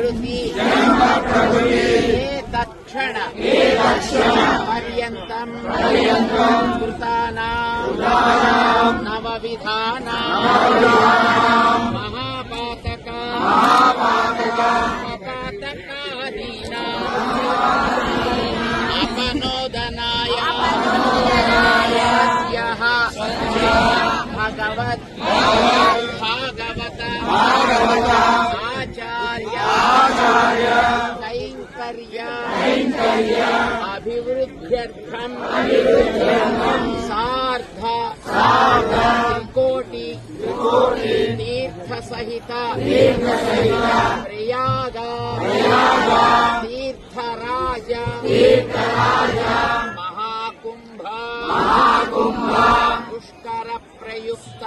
ప్రభృతి తక్షణ పర్యంతం కృతానాం నవవిధానాం अपनोदनाय भगवत भागवत आचार्य कैंकर्य अभिवृद्ध्यर्थम सार्ध त्रिकोटि तीर्थ सहित प्रयाग तीर्थराज महाकुंभ पुष्कर प्रयुक्त